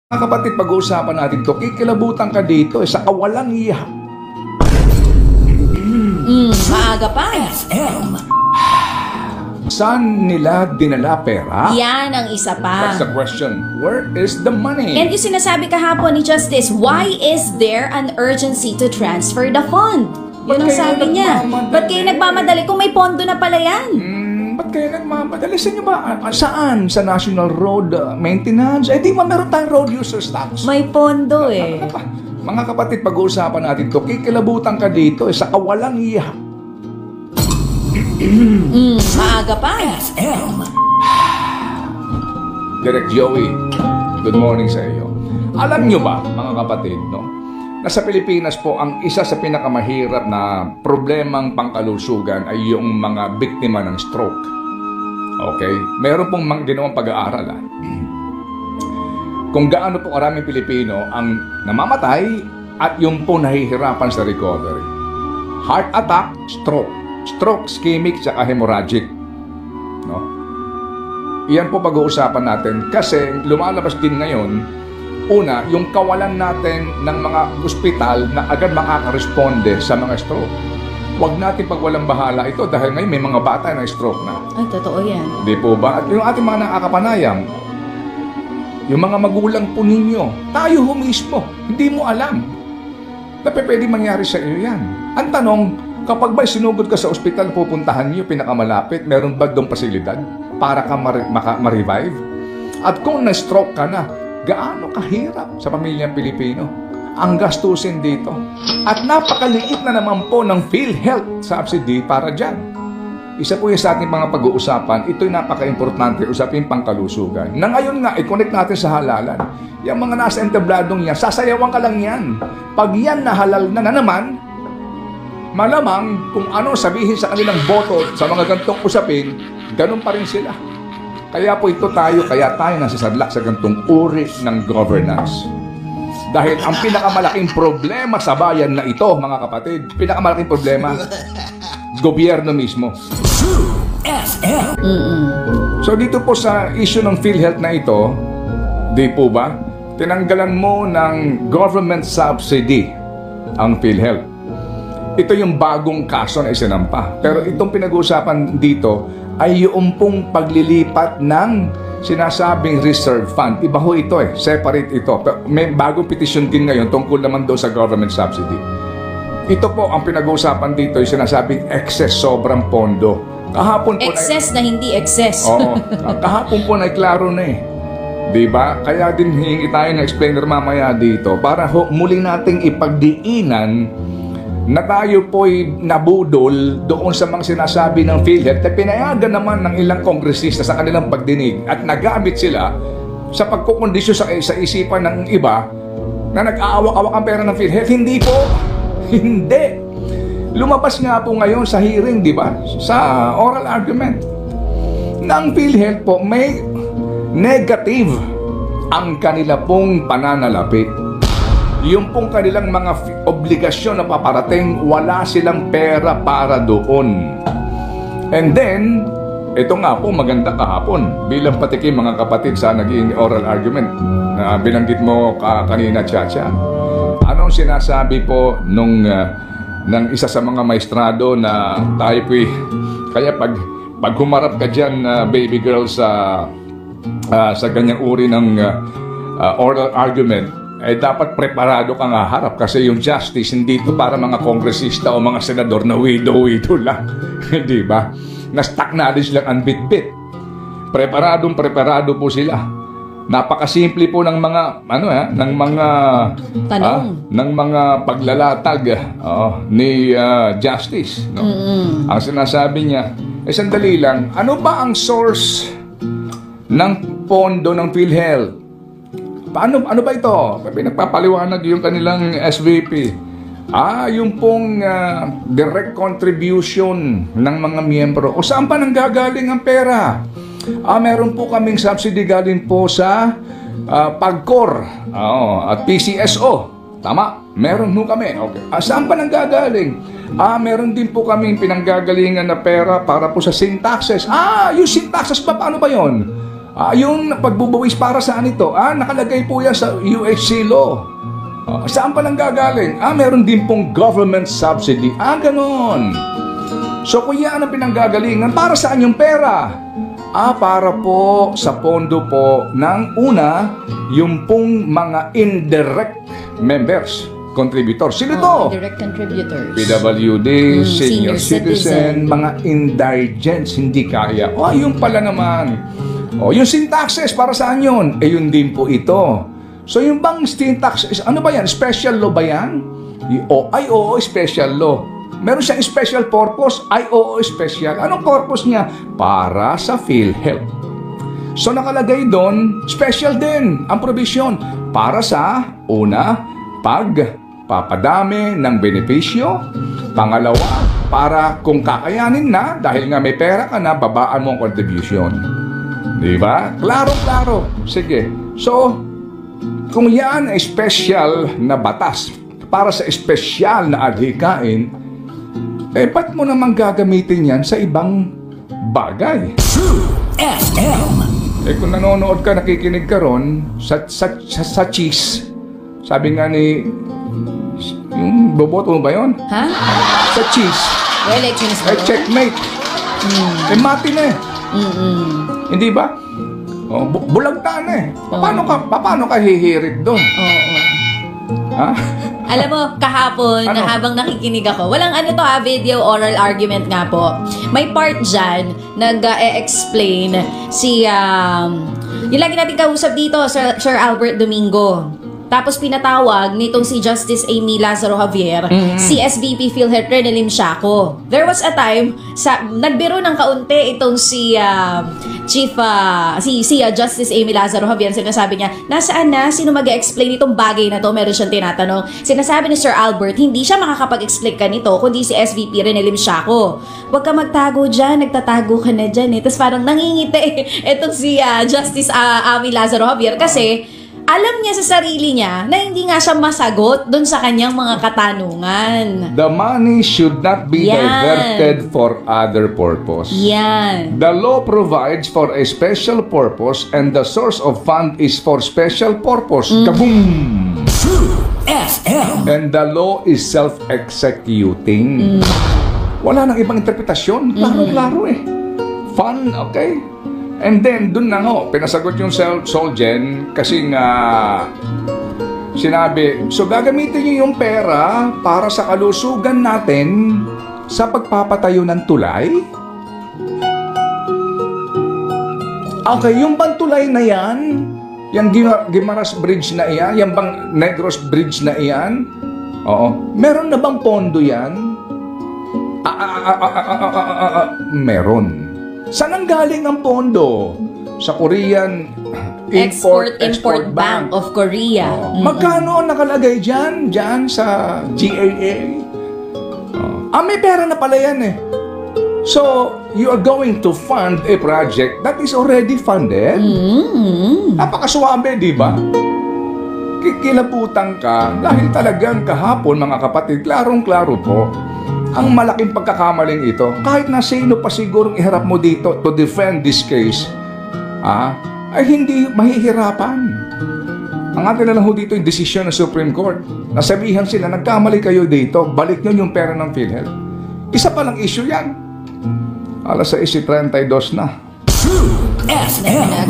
Mga kapatid, pag-uusapan natin to, kikilabutan ka dito sa kawalang iya. Maaga pa. FM. Saan nila dinala pera? Yan ang isa pa. That's the question. Where is the money? And yung sinasabi kahapon ni Justice, why is there an urgency to transfer the fund? Yun ang sabi niya. Ba't kayo nagmamadali kung may pondo na pala yan? Ba't kayo nagmamadali? Sa inyo ba? Saan? Sa National Road Maintenance? Eh di ba meron tayong road users tax? May pondo eh. Mga kapatid, pag-uusapan natin to, kikilabutan ka dito sa kawalang iya. Maaga pa. FM. Direk Joey, good morning sa iyo. Alam nyo ba, mga kapatid, no? Na sa Pilipinas po, ang isa sa pinakamahirap na problemang pangkalusugan ay yung mga biktima ng stroke. Okay? Meron pong ginawang pag-aaral. Kung gaano po karaming Pilipino ang namamatay at yung po nahihirapan sa recovery. Heart attack, stroke. Stroke, ischemic, saka hemorrhagic. No? Iyan po pag-uusapan natin kasi lumalabas din ngayon, una, yung kawalan natin ng mga ospital na agad makakaresponde sa mga stroke. Huwag natin pagwalang bahala ito dahil ngayon may mga bata na stroke na. Ay, totoo yan. Di po ba? At yung ating mga nakakapanayam, yung mga magulang po ninyo, tayo ho mismo, hindi mo alam na pwede mangyari sa iyo yan. Ang tanong, kapag may sinugod ka sa ospital, pupuntahan niyo pinakamalapit, meron ba doong pasilidad para ka ma-revive? At kung na-stroke ka na, gaano kahirap sa pamilyang Pilipino ang gastusin dito. At napakaliit na naman po ng PhilHealth subsidy para dyan. Isa po yung sa ating mga pag-uusapan, ito'y napaka-importante, usapin pangkalusugan. Na ngayon nga, i-connect natin sa halalan. Yung mga nasa entabladong yan, sasayawan ka lang yan. Pag yan nahalal na naman, malamang kung ano sabihin sa kanilang boto sa mga gantong usapin, ganun pa rin sila. Kaya po kaya tayo nasasadlak sa gantong uri ng governance. Dahil ang pinakamalaking problema sa bayan na ito, mga kapatid, pinakamalaking problema, gobyerno mismo. FM. So dito po sa issue ng PhilHealth na ito, di po ba, tinanggalan mo ng government subsidy ang PhilHealth. Ito yung bagong kaso na isinampa. Pero itong pinag-uusapan dito ay yung pong paglilipat ng sinasabing reserve fund. Iba ho ito separate ito. Pero may bagong petition din ngayon tungkol naman doon sa government subsidy. Ito po ang pinag-uusapan dito yung sinasabing excess, sobrang pondo. Kahapon po Excess na hindi excess. Oo. Kahapon po na klaro na Diba? Kaya din hihingi tayo ng explainer mamaya dito para muli nating ipagdiinan na tayo po'y nabudol doon sa mga sinasabi ng PhilHealth na pinayagan naman ng ilang kongresista sa kanilang pagdinig at nagamit sila sa pagkukondisyon sa isipan ng iba na nag-aawak-awak ang pera ng PhilHealth. Hindi po. Hindi. Lumabas nga po ngayon sa hearing, di ba? Sa oral argument ng PhilHealth po, may negative ang kanila pong pananalapi. Yung pong kanilang mga obligasyon na paparating, wala silang pera para doon. And then, ito nga po maganda kahapon bilang patikim mga kapatid sa naging oral argument na binanggit mo kanina, Chacha. Anong sinasabi po ng isa sa mga maestrado na tayo po'y, kaya pag humarap ka dyan, baby girl, sa ganyang uri ng oral argument, dapat preparado kang haharap kasi yung justice hindi ito para mga kongresista o mga senador na widow lang. Di ba? Na stock knowledge lang ang bit-bit. Preparado po sila. Napakasimple po ng mga ng mga tanong, ng mga paglalatag ni justice, no? Ang sinasabi niya, sandali lang, ano ba ang source ng pondo ng PhilHealth? Ano ba ito? Pinagpapaliwanag yung kanilang SVP. Yung pong direct contribution ng mga miyembro. O saan pa nanggagaling ang pera? Meron po kaming subsidy galing po sa PAGCOR at PCSO. Tama? Meron po kami. Okay. Saan pa nanggagaling? Meron din po kaming pinanggagalingan na pera para po sa sin taxes. Yung sin taxes ba? Paano ba yun? Yung pagbubuwis para saan ito? Nakalagay po yan sa UHC law. Saan pa nang gagaling? Meron din pong government subsidy. Ganon. So kung yan ang pinanggagalingan, para saan yung pera? Para po sa pondo po ng una, yung pong mga indirect members, contributors. Sino to? Direct contributors. PWD, senior citizen, mga indigents, hindi kaya. Yung pala naman. Yung sin taxes, para saan yun? Yun din po ito. So yung bang sin taxes, ano ba yan? Special law ba yan? Oo, special law. Meron siyang special purpose? Oo, special. Anong purpose niya? Para sa PhilHealth. So nakalagay doon, special din ang provision para sa una, pagpapadami ng benepisyo. Pangalawa, para kung kakayanin na, dahil nga may pera ka na, babaan mo ang contribution. Diba? Klaro. Sige. So, kung yan ay special na batas para sa special na adhikain, ba't mo naman gagamitin yan sa ibang bagay? True FM. Kung nanonood ka, nakikinig ka ron, sa cheese, sabi nga ni, yung boboto mo ba yun? Ha? Sa cheese. Elections ba? Checkmate. Mati na eh. Hindi ba? Bulag na eh. Paano ka hihirit doon? Ha? Alam mo, kahapon, habang nakikinig ako, walang video, oral argument nga po. May part dyan, nag-explain si, yung lagi natin kausap dito, Sir Albert Domingo. Tapos pinatawag nitong si Justice Amy Lazaro Javier, si SVP PhilHealth Renelim Shaco. There was a time, nagbiro ng kaunti itong si Justice Amy Lazaro Javier. Sinasabi niya, nasaan na? Sino mag-explain itong bagay na to? Meron siyang tinatanong. Sinasabi ni Sir Albert, hindi siya makakapag-explain ka nito, kundi si SVP Renelim Shaco. Huwag ka magtago dyan, nagtatago ka na dyan. Tapos parang nangingiti itong si Justice Amy Lazaro Javier kasi alam niya sa sarili niya na hindi nga siya masagot doon sa kanyang mga katanungan. The money should not be diverted for other purpose. Yan. The law provides for a special purpose and the source of fund is for special purpose. Kaboom! True FM. And the law is self-executing. Wala nang ibang interpretasyon. Klaro-klaro eh. Fun, okay? And then, dun na pinasagot yung Solgen kasi nga sinabi, so gagamitin niyo yung pera para sa kalusugan natin sa pagpapatayo ng tulay? Okay, yung bang tulay na yan, yung Guimaras Bridge na iyan, yung bang Negros Bridge na iyan, meron na bang pondo yan? Meron. Saan ang galing ang pondo? Sa Korean Export Bank of Korea. Magkano ang nakalagay dyan? Dyan sa GAA? May pera na pala yan eh. So, you are going to fund a project that is already funded? Napakaswabe, di ba? Kikilabutan ka dahil talagang kahapon, mga kapatid, klarong-klaro po, ang malaking pagkakamaling ito, kahit na sino pa sigurong iharap mo dito to defend this case, ay hindi mahihirapan. Ang atin na lang dito yung desisyon ng Supreme Court. Nasabihan sila, nagkamali kayo dito, balik nyo yung pera ng PhilHealth. Isa pa lang issue yan. Alas 6:32 na. True FM.